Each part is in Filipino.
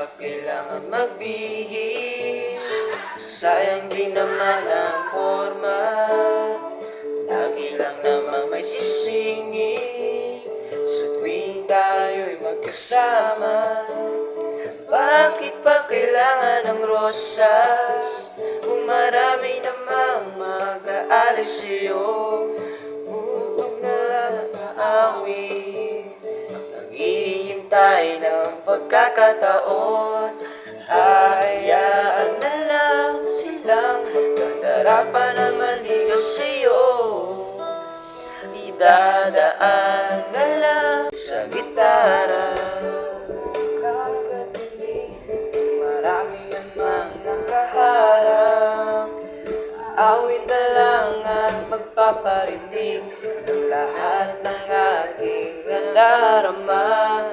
pa kailangan magbihis? Sayang din naman ang forma, lagi lang naman may sisingit sa tuwing tayo'y magkasama. Bakit pa kailangan ng rosas kung marami namang mag-aalis sa'yo? Utog na lang ang aawit, naghihintay ng pagkakataon. Hayaan na lang silang magkandarapan na maligaw sa'yo. Idadaan na lang sa gitara, marami namang nakaharap. Awit na lang at magpaparinig ng lahat ng aking nadarama.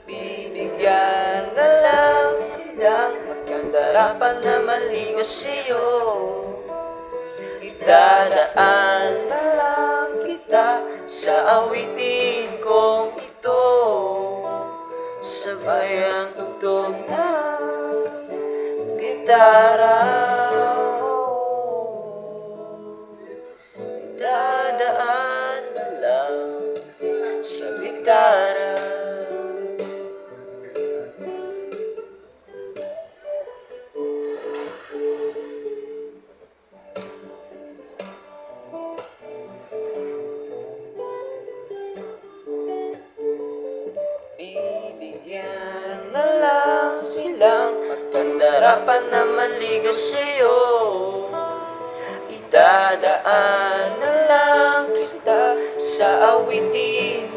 Bibigyan na lang silang magkandarapan na maligaw sa'yo. Idadaan na lang kita sa awitin kong ito, sabay ang tugtog ng gitara. Idadaan na lang sa gitara. Bibigyan na lang silang magkandarapan na maligaw sa'yo. Idadaan na lang kita sa awitin